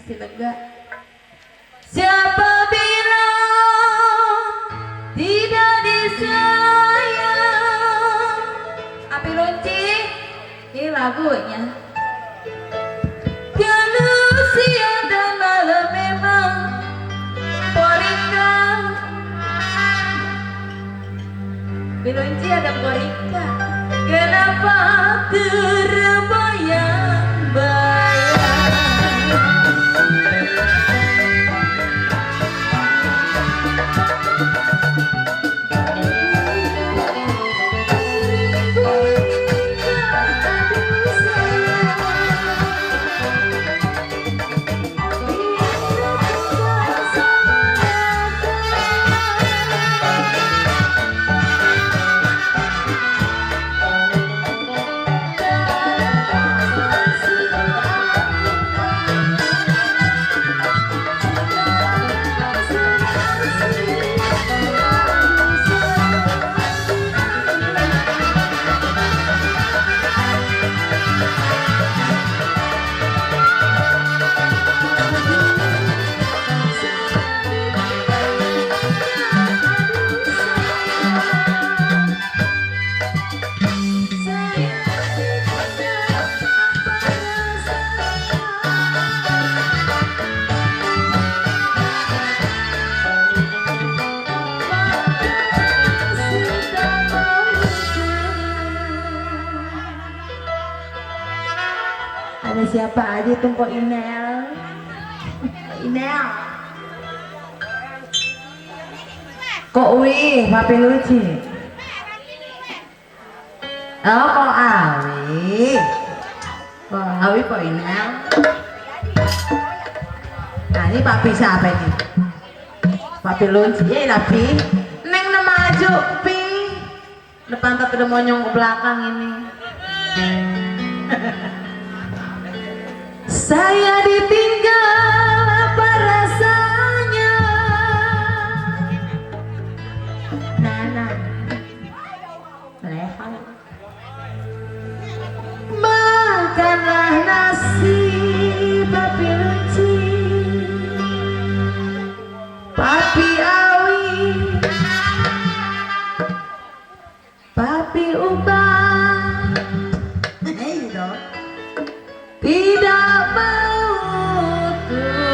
masih lega. Siapa bilang tidak disayang? Api Lunci, ini lagunya. Kalau siang dan malam memang Porika. Api Lunci ada Porika. Kenapa terbayang-bayang? Ada siapa aja tuh Kok Inel? Kok Inel? Kok Wi, Papi Lunci. Oh, Kok Awi. Kok Awi, Kok Inel. Nah, ini Papi siapa ini? Papi Lunci. Ya, Papi. Neng nama maju, Pi. Depan tapi udah monyong ke belakang ini. Saya ditinggal, apa rasanya? Nana, lehal. Makanlah nasi, Papi Lunci, Papi Awi, Papi Ubah. Tidak mau tuh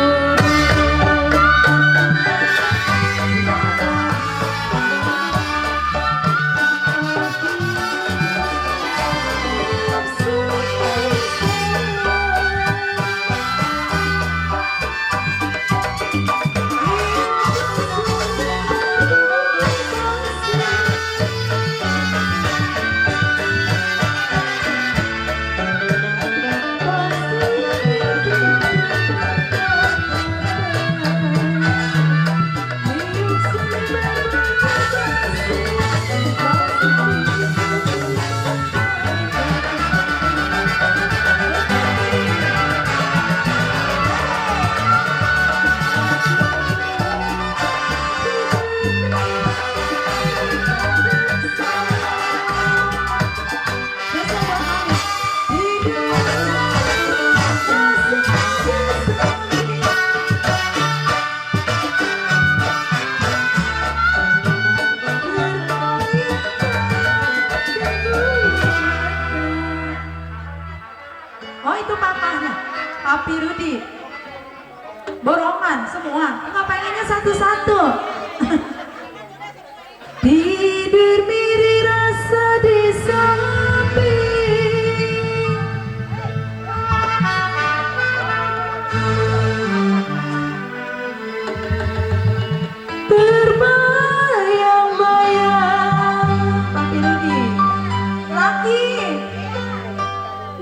Papi Rudi. Borongan semua. Enggak pengennya satu-satu. Tidur miri rasa di samping. Terbayang-bayang Papi Rudi. Lagi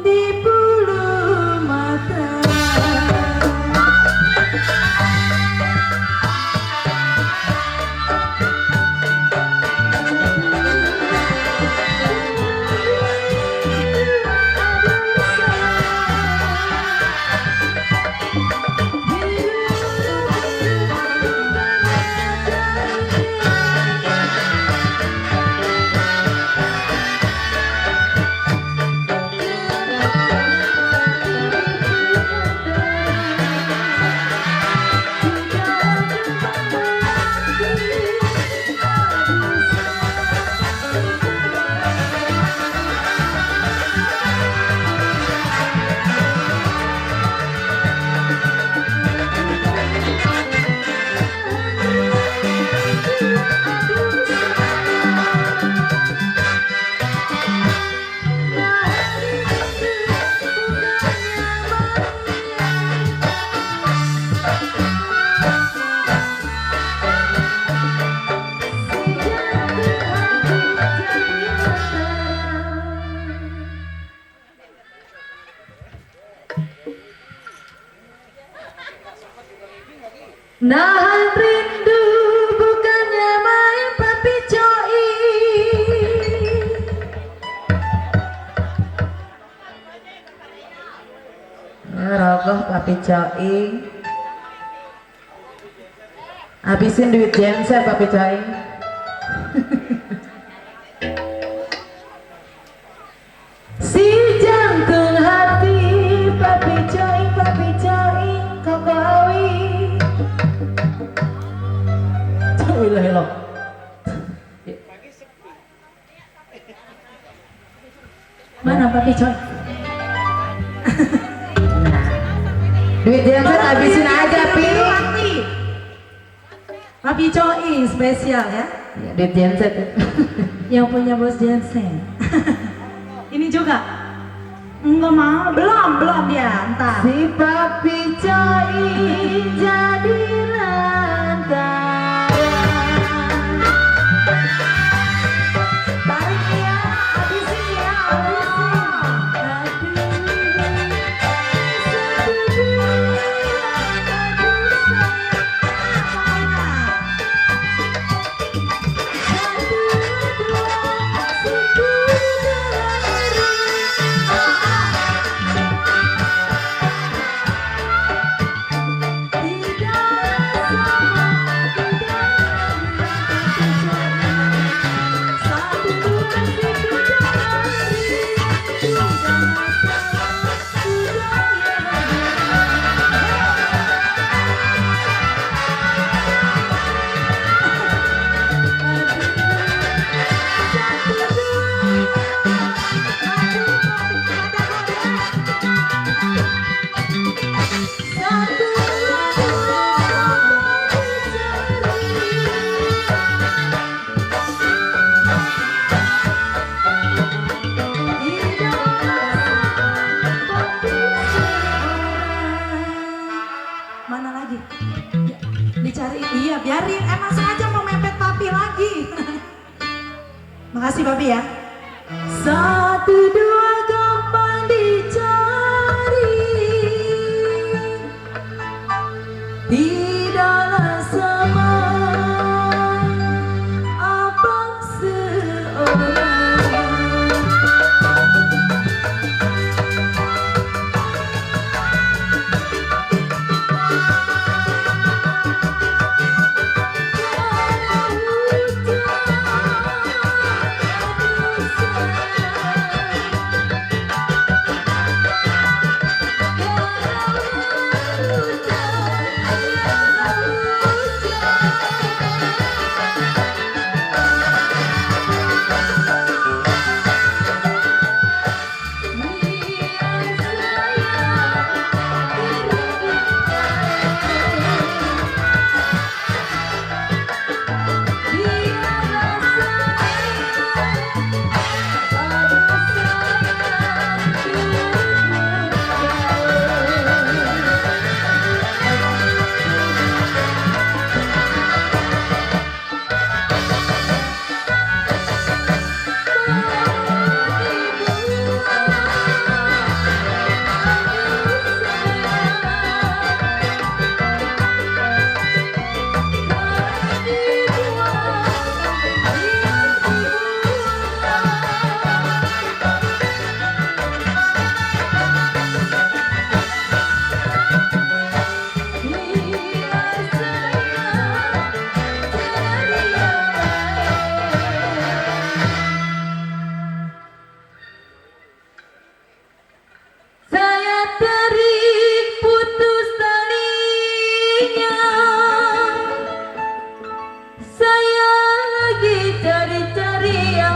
di bulu mata. Nahan rindu bukannya main Papi Coi. Rogoh Papi Coi. Habisin duit genser Papi Coi. Si jantung hati Papi Coi, Papi Coi, kokowi. Hello. Mana Papi Coi? Duit genser habisin aja Pi. Papi Coi spesial ya. Ya, duit genser. Yang punya bos Jensen. Ini juga. Enggak mau, belum dia, entar. Si Papi Coi jadi lantaran. Tarik ya, habisin ya, Mana lagi? Ya, dicari, iya biarin, emang sengaja mau mepet Papi lagi. Makasih Papi ya. Satu dua gampang dicari, tidaklah sama abang seorang. pergi cari-cari yang